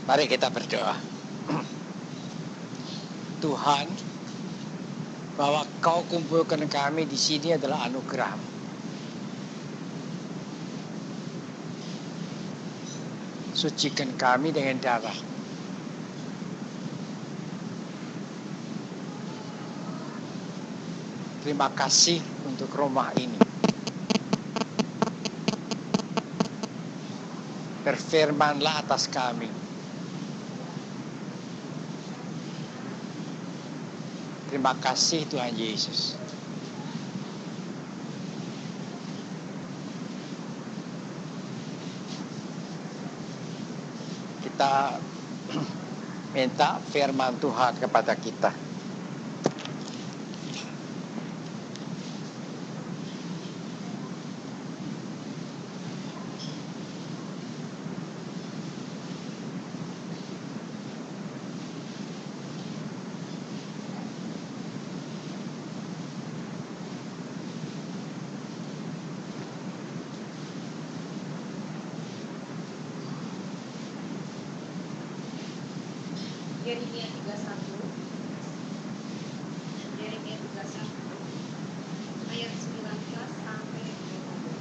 Mari kita berdoa. Tuhan, bahwa Kau kumpulkan kami di sini adalah anugerah. Sucikan kami dengan darah. Terima kasih untuk rumah ini. Berfirmanlah atas kami. Terima kasih Tuhan Yesus. Kita minta firman Tuhan kepada kita. Yeremia 31 ayat 19 sampai 20.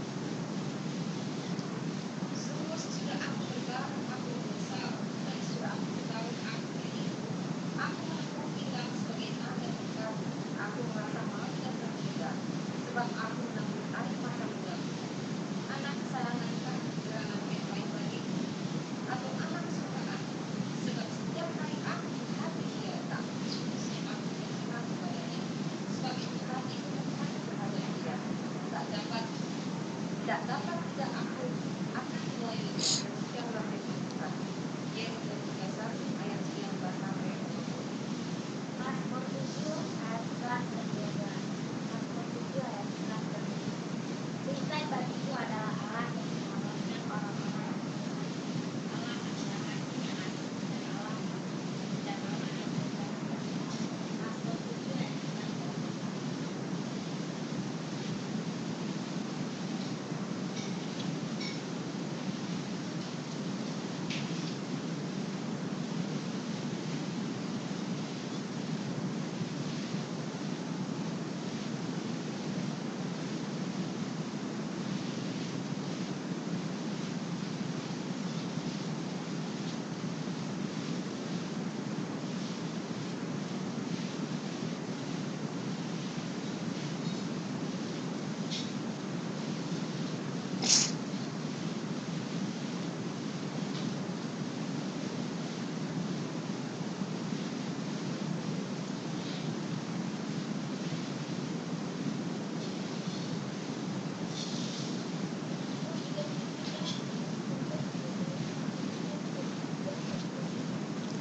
Sungguh sesudah aku berbaring aku menyesal, dan sesudah aku bertahun aku beribu. Aku menempuh hilang sebagai tanda berkabut. Aku merasa malu dan terhina, sebab aku menanggung air mata muda. Anak kesayangankah gerangan yang baik bagiku, atau anak kesukaan? Sebab setiap kali aku hati dia tak sungguh aku berkenan kepadanya. Sebab itu hatiku berkata terhadap dia, tidak dapat tidak aku akan melayani dia. Demikianlah firman Tuhan. Yeremia 31 ayat 19 sampai 20. Mazmur 7 ayat 11 dan 12. Mazmur 7 ayat 11 dan 12. Beritai bagiku adalah Allah yang menyelamatkan orang-orang yang beriman. Allah adalah hati yang adil dan Allah dan Allah yang berkata. Mazmur 7 ayat 11 dan 12.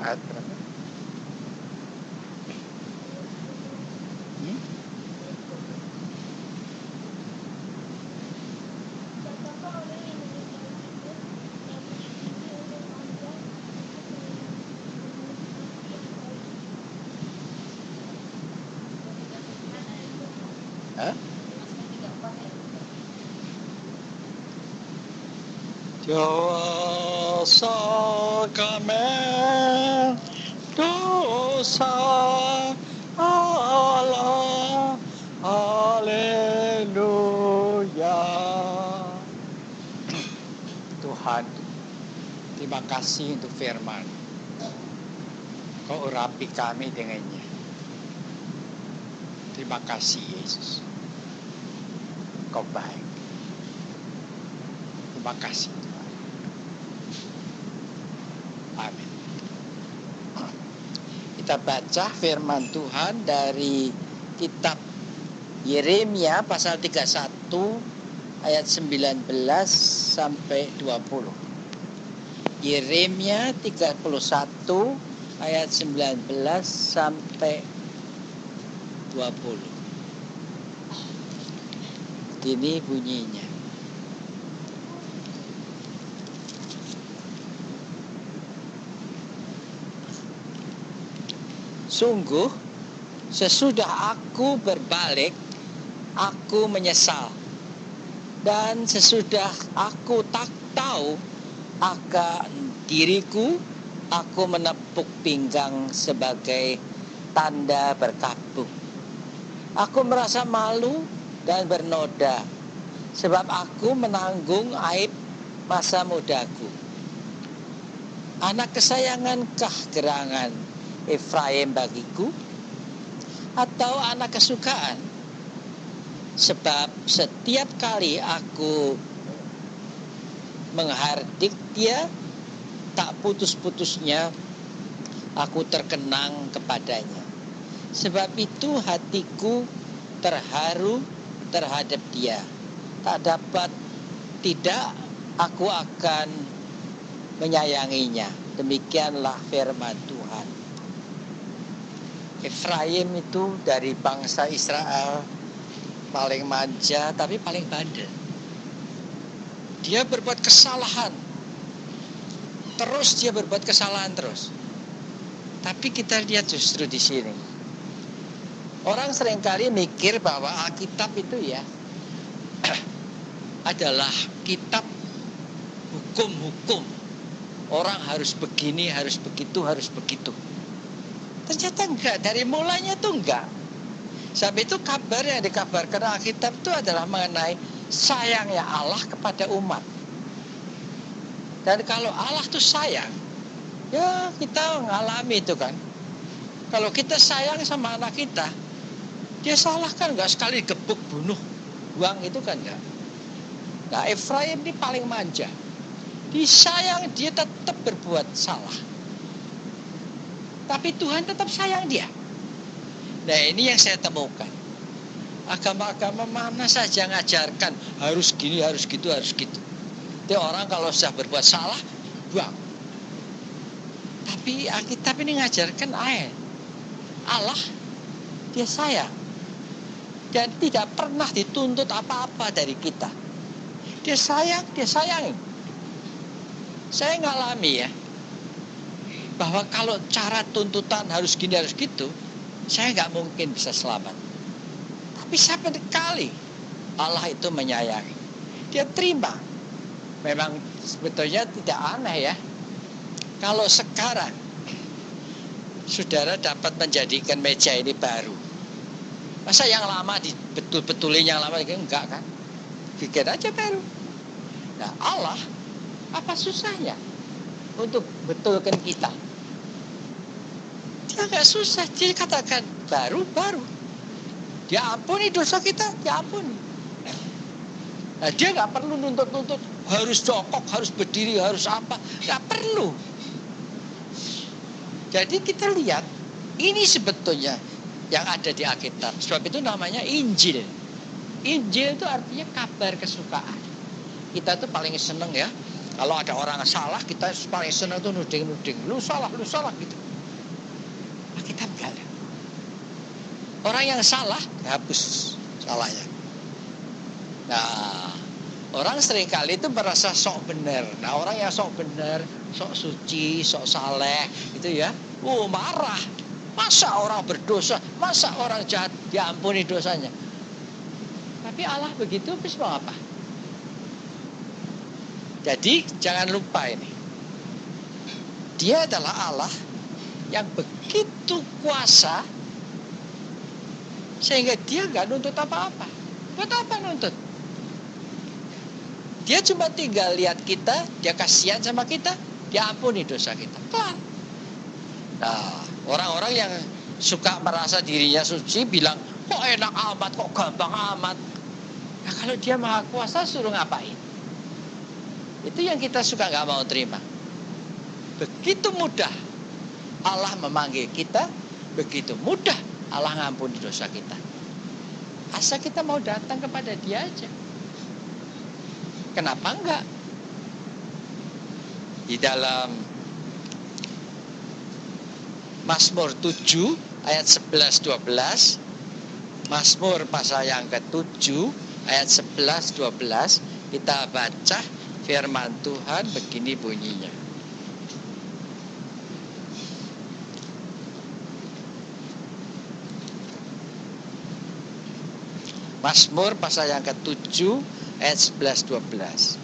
Ayat berapa? Siapakah orang yang menyesal hidup, yang menyakiti umur panjang, untuk menemukan yang baik? Hah? Mazmur 34 ayat 3. Dosa kami, dosa Allah, haleluya. Tuhan, terima kasih untuk firman. Kau urapi kami dengannya. Terima kasih Yesus. Kau baik. Terima kasih Tuhan. Amin. Kita baca firman Tuhan dari kitab Yeremia pasal 31 ayat 19 sampai 20. Yeremia 31 ayat 19 sampai 20. Ini bunyinya. Sungguh, sesudah aku berbalik, aku menyesal. Dan sesudah aku tak tahu akan diriku, aku menepuk pinggang sebagai tanda berkabung. Aku merasa malu dan bernoda sebab aku menanggung aib masa mudaku. Anak kesayangankah gerangan Efraim bagiku, atau anak kesukaan? Sebab setiap kali aku menghardik dia, tak putus-putusnya aku terkenang kepadanya. Sebab itu hatiku terharu terhadap dia. Tak dapat tidak aku akan menyayanginya. Demikianlah firman Tuhan. Efraim itu dari bangsa Israel paling manja tapi paling bandel. Dia berbuat kesalahan. Terus dia berbuat kesalahan terus. Tapi kita lihat justru di sini. Orang seringkali mikir bahwa Alkitab itu ya adalah kitab hukum-hukum. Orang harus begini, harus begitu, harus begitu. Ternyata enggak, dari mulanya tuh enggak. Sebab itu kabar yang dikabarkan Alkitab itu adalah mengenai sayangnya Allah kepada umat. Dan kalau Allah tuh sayang, ya kita mengalami itu kan. Kalau kita sayang sama anak kita, dia salah kan enggak sekali gebuk bunuh, buang itu kan enggak. Nah Efraim ini paling manja. Disayang dia tetap berbuat salah. Tapi Tuhan tetap sayang dia. Nah ini yang saya temukan. Agama-agama mana saja ngajarkan harus gini, harus gitu, harus gitu. Jadi orang kalau sudah berbuat salah, buang. Tapi Alkitab ini ngajarkan Allah, dia sayang. Dan tidak pernah dituntut apa-apa dari kita. Dia sayang, dia sayangi. Saya ngalami ya, bahwa kalau cara tuntutan harus gini, harus gitu, saya nggak mungkin bisa selamat. Tapi sampai sekali Allah itu menyayangi, dia terima. Memang sebetulnya tidak aneh ya, kalau sekarang saudara dapat menjadikan meja ini baru. Masa yang lama betul-betulin yang lama enggak kan? Bikin aja baru. Nah Allah, apa susahnya untuk betulkan kita? Dia nggak susah, dia katakan baru. Dia ampuni dosa kita, dia ampuni. Nah, dia nggak perlu nuntut harus jongkok, harus berdiri, harus apa, nggak perlu. Jadi kita lihat ini sebetulnya yang ada di Alkitab. Sebab itu namanya Injil. Injil itu artinya kabar kesukaan. Kita tuh paling seneng ya, kalau ada orang salah kita paling seneng tuh nuding, lu salah gitu. Alkitab enggak ada. Orang yang salah hapus salahnya. Nah, orang seringkali itu merasa sok benar. Nah, orang yang sok benar, sok suci, sok saleh itu ya, marah. Masa orang berdosa, masa orang jahat diampuni dosanya. Tapi Allah begitu, terus mau apa? Jadi jangan lupa ini. Dia adalah Allah yang begitu kuasa sehingga dia nggak nuntut apa-apa. Buat apa nuntut? Dia cuma tinggal lihat kita, dia kasihan sama kita, dia ampuni dosa kita. Kelar. Nah, orang-orang yang suka merasa dirinya suci bilang, kok enak amat, kok gampang amat. Nah, kalau dia maha kuasa suruh ngapain? Itu yang kita suka nggak mau terima. Begitu mudah Allah memanggil kita, begitu mudah Allah ngampuni dosa kita. Asal kita mau datang kepada Dia aja. Kenapa enggak? Di dalam Mazmur 7 ayat 11-12, Mazmur pasal yang ke-7 ayat 11-12, kita baca firman Tuhan begini bunyinya. Mazmur pasal yang ke-7 ayat 11-12.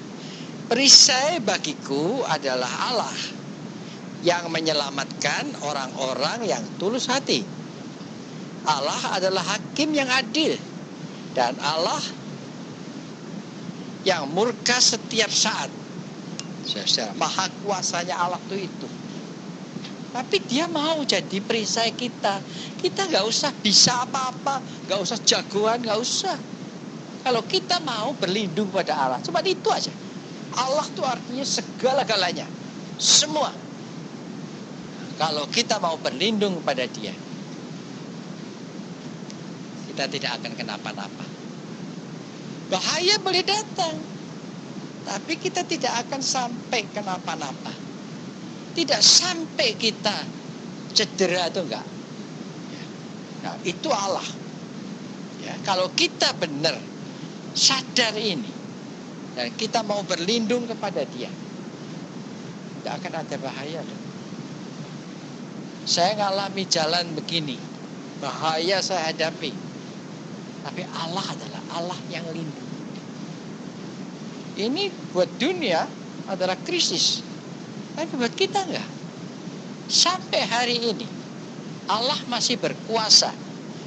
Perisai bagiku adalah Allah, yang menyelamatkan orang-orang yang tulus hati. Allah adalah hakim yang adil, dan Allah yang murka setiap saat. Maha kuasanya Allah itu. Tapi dia mau jadi perisai kita. Kita gak usah bisa apa-apa, gak usah jagoan, gak usah. Kalau kita mau berlindung pada Allah, cuma itu aja. Allah itu artinya segala-galanya, semua. Kalau kita mau berlindung pada Dia, kita tidak akan kenapa-napa. Bahaya boleh datang, tapi kita tidak akan sampai kenapa-napa. Tidak sampai kita cedera atau enggak. Nah, itu Allah. Ya, kalau kita benar sadar ini dan kita mau berlindung kepada Dia, tidak akan ada bahaya. Saya ngalami jalan begini, bahaya saya hadapi, tapi Allah adalah Allah yang lindung. Ini buat dunia adalah krisis, tapi buat kita enggak. Sampai hari ini Allah masih berkuasa,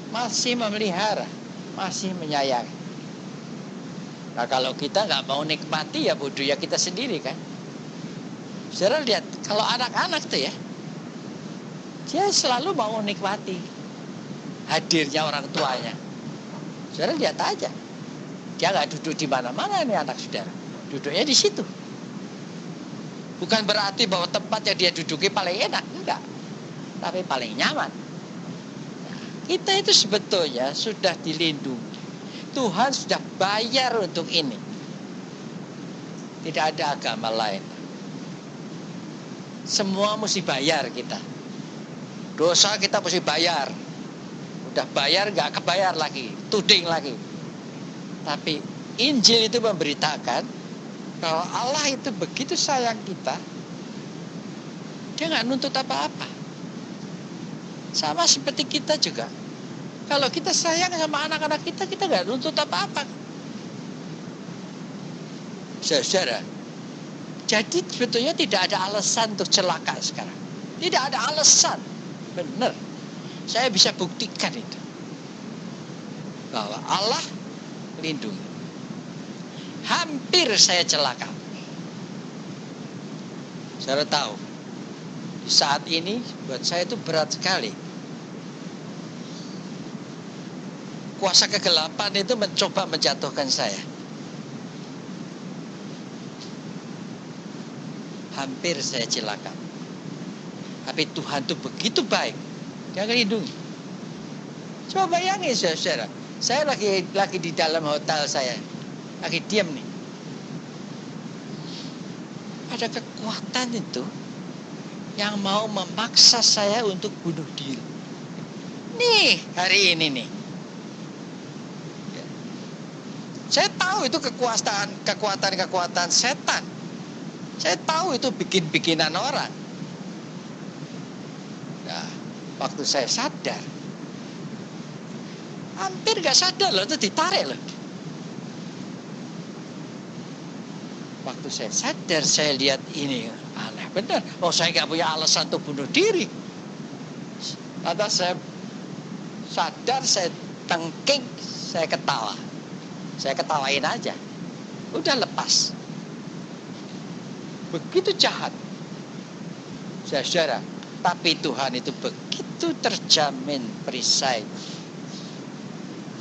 masih memelihara, masih menyayangi. Nah, kalau kita nggak mau nikmati, ya bodoh ya kita sendiri kan. Saudara lihat, kalau anak-anak tuh ya, dia selalu mau nikmati hadirnya orang tuanya. Saudara lihat aja, dia nggak duduk di mana-mana nih anak saudara, duduknya di situ. Bukan berarti bahwa tempat yang dia duduki paling enak, enggak, tapi paling nyaman. Nah, kita itu sebetulnya sudah dilindungi. Tuhan sudah bayar untuk ini. Tidak ada agama lain. Semua mesti bayar kita. Dosa kita mesti bayar. Udah bayar gak kebayar lagi, tuding lagi. Tapi Injil itu memberitakan bahwa Allah itu begitu sayang kita, Dia gak nuntut apa-apa. Sama seperti kita juga. Kalau kita sayang sama anak-anak kita, kita gak nuntut apa-apa. Saudara, jadi sebetulnya tidak ada alasan untuk celaka sekarang. Tidak ada alasan. Benar. Saya bisa buktikan itu. Bahwa Allah lindungi. Hampir saya celaka. Saudara tahu, saat ini buat saya itu berat sekali. Kuasa kegelapan itu mencoba menjatuhkan saya. Hampir saya celaka. Tapi Tuhan itu begitu baik. Dia melindungi. Coba bayangin saudara. Saya lagi di dalam hotel saya. Lagi diam nih. Ada kekuatan itu yang mau memaksa saya untuk bunuh diri. Nih, hari ini nih. Saya tahu itu kekuatan setan. Saya tahu itu bikin-bikinan orang. Nah, waktu saya sadar, hampir gak sadar loh, itu ditarik loh. Waktu saya sadar, saya lihat ini aneh benar. Oh, saya gak punya alasan untuk bunuh diri. Lantas saya sadar, saya tengking, saya ketawa. Saya ketawain aja. Udah lepas. Begitu jahat. Saudara, tapi Tuhan itu begitu terjamin perisai.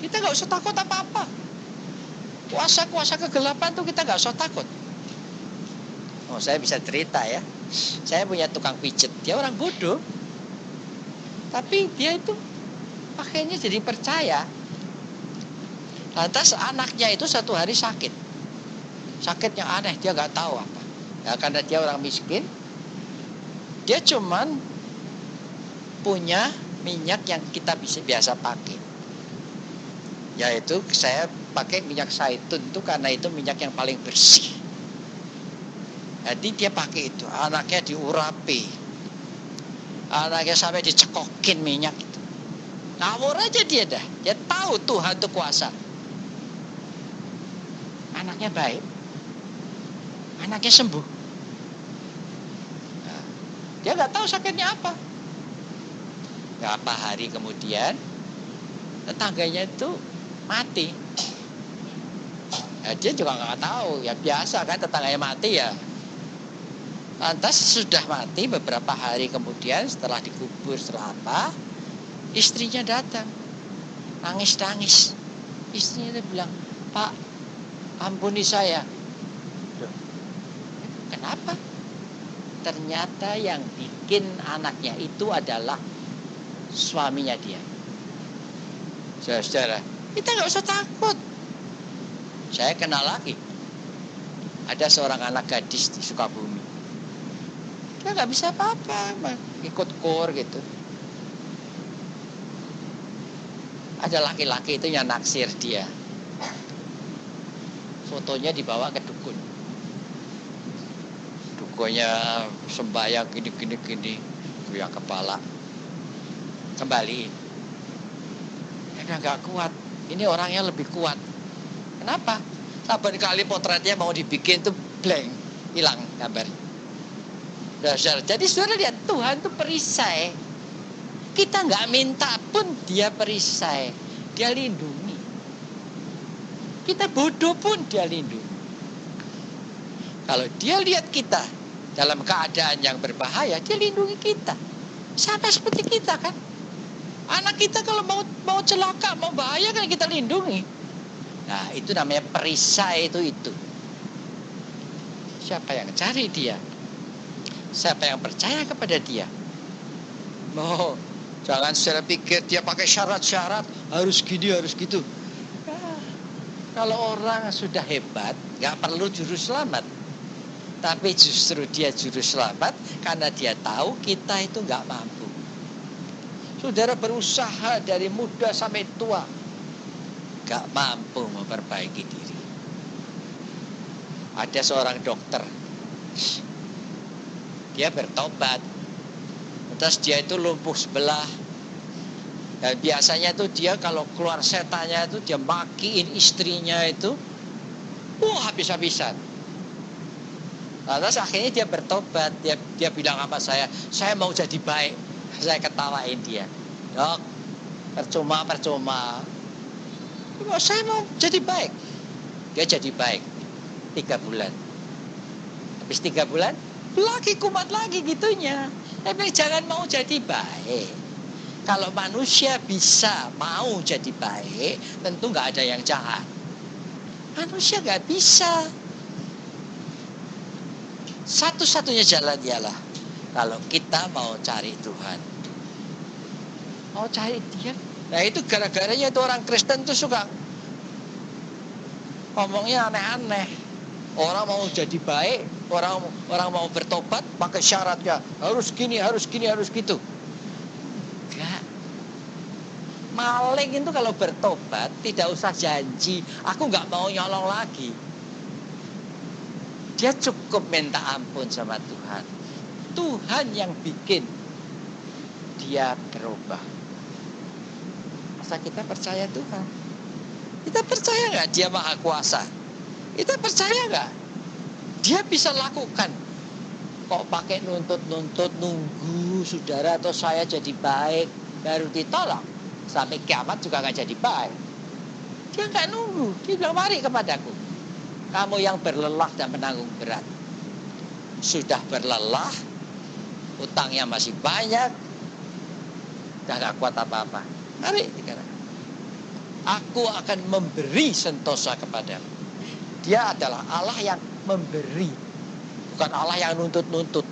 Kita gak usah takut apa-apa. Kuasa-kuasa kegelapan itu kita gak usah takut. Oh, saya bisa cerita ya. Saya punya tukang pijet. Dia orang bodoh. Tapi dia itu akhirnya jadi percaya. Lantas anaknya itu satu hari sakit. Sakit yang aneh, dia gak tahu apa. Ya, karena dia orang miskin. Dia cuman punya minyak yang kita biasa pakai. Yaitu saya pakai minyak zaitun itu karena itu minyak yang paling bersih. Jadi dia pakai itu. Anaknya diurapi. Anaknya sampai dicekokin minyak itu. Ngawur aja dia dah. Dia tahu Tuhan itu kuasa. Anaknya baik. Anaknya sembuh. Nah, Dia nggak tahu sakitnya apa. Berapa hari kemudian tetangganya itu mati. Dia juga nggak tahu, ya biasa kan tetangganya mati ya. Lantas sudah mati beberapa hari kemudian setelah dikubur setelah apa, istrinya datang, nangis-nangis. Istrinya itu bilang, "Pak, ampuni saya." Loh, kenapa? Ternyata yang bikin anaknya itu adalah suaminya dia. Saudara, kita nggak usah takut. Saya kenal lagi. Ada seorang anak gadis di Sukabumi. Dia nggak bisa apa-apa, ikut kur gitu. Ada laki-laki itu yang naksir dia. Fotonya dibawa ke dukun. Dukunnya sembahyang gini, goyang kepala. Kembaliin. Dia nggak kuat. Ini orangnya lebih kuat. Kenapa? Saban kali potretnya mau dibikin tuh blank, hilang gambar. Jadi saudara lihat, Tuhan tuh perisai. Kita nggak minta pun dia perisai, dia lindungi. Kita bodoh pun dia lindungi. Kalau dia lihat kita dalam keadaan yang berbahaya, dia lindungi kita. Sama seperti kita kan. Anak kita kalau mau celaka, mau bahaya kan kita lindungi. Nah, itu namanya perisai itu. Siapa yang cari dia? Siapa yang percaya kepada dia? Oh, jangan saudara pikir dia pakai syarat-syarat, harus gini, harus gitu. Nah, kalau orang sudah hebat, gak perlu juru selamat. Tapi justru dia juru selamat karena dia tahu kita itu gak mampu. Saudara berusaha dari muda sampai tua, gak mampu memperbaiki diri. Ada seorang dokter, dia bertobat, terus dia itu lumpuh sebelah. Dan biasanya tuh dia kalau keluar setannya itu dia makiin istrinya itu, habis-habisan. Terus akhirnya dia bertobat, dia bilang sama saya mau jadi baik. Saya ketawain dia, "Dok, percuma. Saya mau jadi baik." Dia jadi baik 3 bulan. Habis 3 bulan lagi kumat lagi gitunya. Tapi jangan mau jadi baik. Kalau manusia bisa mau jadi baik, tentu gak ada yang jahat. Manusia gak bisa. Satu-satunya jalan ialah kalau kita mau cari Tuhan, mau cari dia. Nah itu gara-garanya itu orang Kristen tuh suka ngomongnya aneh-aneh. Orang mau jadi baik, orang mau bertobat pakai syaratnya harus gini, harus gitu. Enggak. Maling itu kalau bertobat tidak usah janji, aku nggak mau nyolong lagi. Dia cukup minta ampun sama Tuhan. Tuhan yang bikin dia berubah. Masa kita percaya Tuhan? Kita percaya nggak dia maha kuasa? Kita percaya nggak dia bisa lakukan? Kok pakai nuntut-nuntut, nunggu saudara atau saya jadi baik baru ditolak? Sampai kiamat juga nggak jadi baik. Dia nggak nunggu. Dia bilang, "Mari kepadaku, kamu yang berlelah dan menanggung berat." Sudah berlelah, utangnya masih banyak, udah gak kuat apa-apa. Mari dikatakan, "Aku akan memberi sentosa kepadamu." Dia adalah Allah yang memberi, bukan Allah yang nuntut-nuntut.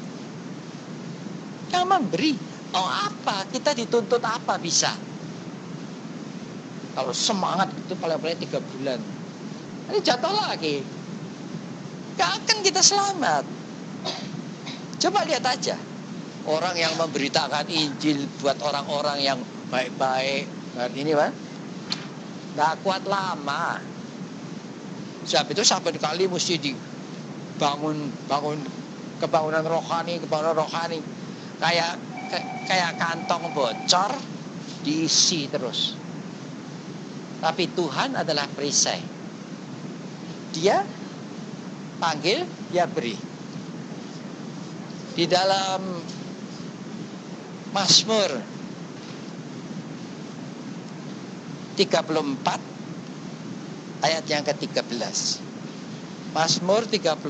Yang memberi. Oh apa? Kita dituntut apa bisa? Kalau semangat itu paling-paling 3 bulan. Ini jatuh lagi. Gak akan kita selamat. Coba lihat aja. Orang yang memberitakan Injil buat orang-orang yang baik-baik. Ini kan gak kuat lama. Sebab itu sampai kali mesti dibangun kebangunan rohani. Kayak kantong bocor diisi terus. Tapi Tuhan adalah perisai. Dia panggil, dia beri. Di dalam Mazmur 34 ayat yang ke-13. Mazmur 34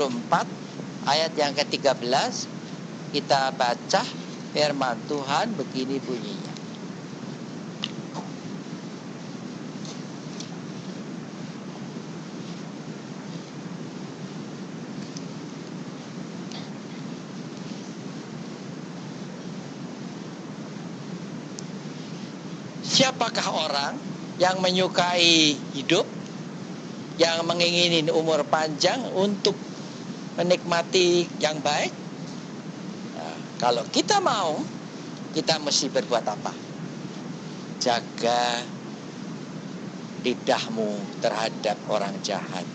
ayat yang ke-13, kita baca firman Tuhan begini bunyinya. Siapakah orang yang menyukai hidup, yang mengingini umur panjang untuk menikmati yang baik? Nah, kalau kita mau, kita mesti berbuat apa? Jaga lidahmu terhadap orang jahat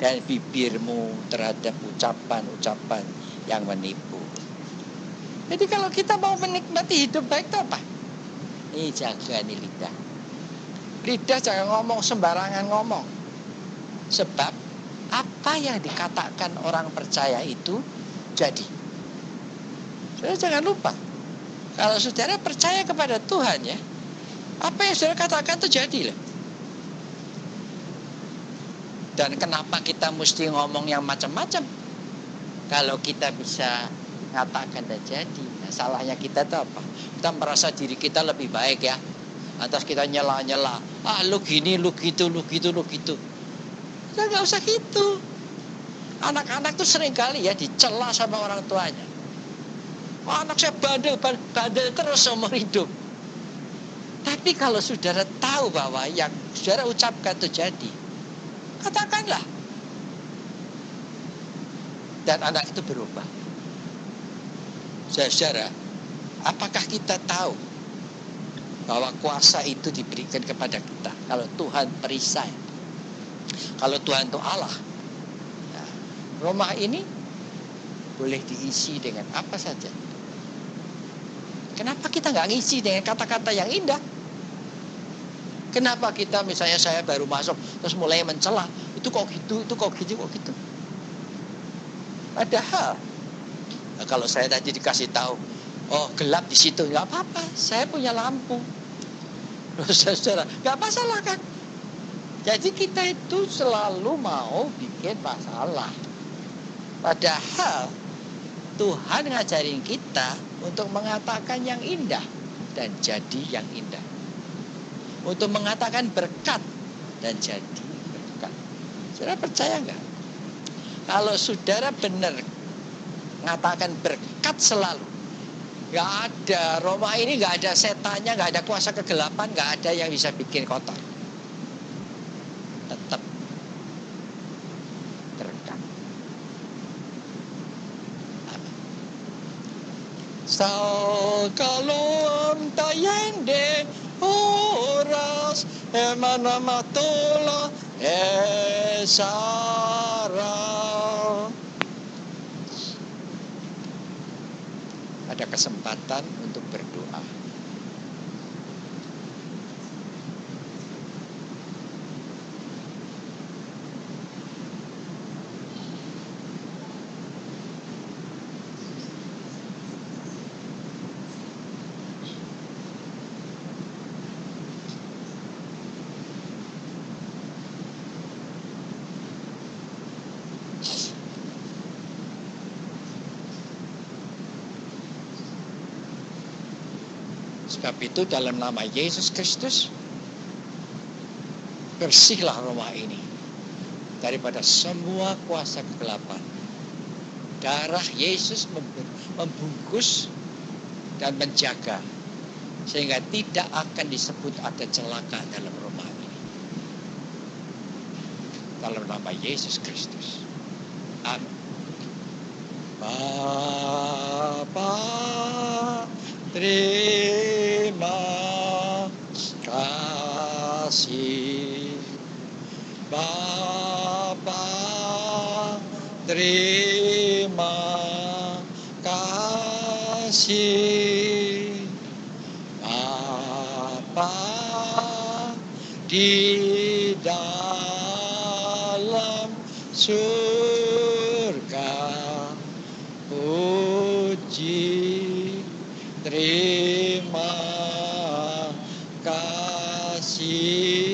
dan bibirmu terhadap ucapan-ucapan yang menipu. Jadi kalau kita mau menikmati hidup baik itu apa? Ini jaga nih lidah. Lidah jangan ngomong sembarangan ngomong. Sebab apa yang dikatakan orang percaya itu jadi. Saudara jangan lupa, kalau saudara percaya kepada Tuhan ya, apa yang saudara katakan itu jadi loh. Dan kenapa kita mesti ngomong yang macam-macam? Kalau kita bisa ngatakan dan jadi. Nah, salahnya kita itu apa? Kita merasa diri kita lebih baik ya. Atas kita nyela-nyela. Lu gini, lu gitu, lu gitu, lu gitu. Ya gak usah gitu. Anak-anak tuh sering kali ya dicela sama orang tuanya. Anak saya bandel terus seumur hidup. Tapi kalau saudara tahu bahwa yang saudara ucapkan itu jadi, katakanlah. Dan anak itu berubah. Saudara, apakah kita tahu bahwa kuasa itu diberikan kepada kita kalau Tuhan perisai, kalau Tuhan itu Allah? Nah, rumah ini boleh diisi dengan apa saja. Kenapa kita nggak ngisi dengan kata-kata yang indah? Kenapa kita misalnya saya baru masuk terus mulai mencela, itu kok gitu, itu kok gitu, kok gitu. Padahal kalau saya tadi dikasih tahu, oh gelap di situ, nggak apa-apa, saya punya lampu. Saudara, nggak masalah kan? Jadi kita itu selalu mau bikin masalah. Padahal Tuhan ngajarin kita untuk mengatakan yang indah dan jadi yang indah. Untuk mengatakan berkat dan jadi berkat. Saudara percaya nggak? Kalau saudara benar mengatakan berkat selalu, nggak ada Roma ini, nggak ada setannya, nggak ada kuasa kegelapan, nggak ada yang bisa bikin kotor. Tetap berkat. Amin. Sakaluam tayende oras emana matola esara. Ada kesempatan untuk berdoa. Sebab itu dalam nama Yesus Kristus, bersihlah rumah ini daripada semua kuasa kegelapan. Darah Yesus membungkus dan menjaga, sehingga tidak akan disebut ada celaka dalam rumah ini. Dalam nama Yesus Kristus. Amin. Bapa, terima kasih. Bapa, terima kasih. Bapa di dalam surga, puji Terima kasih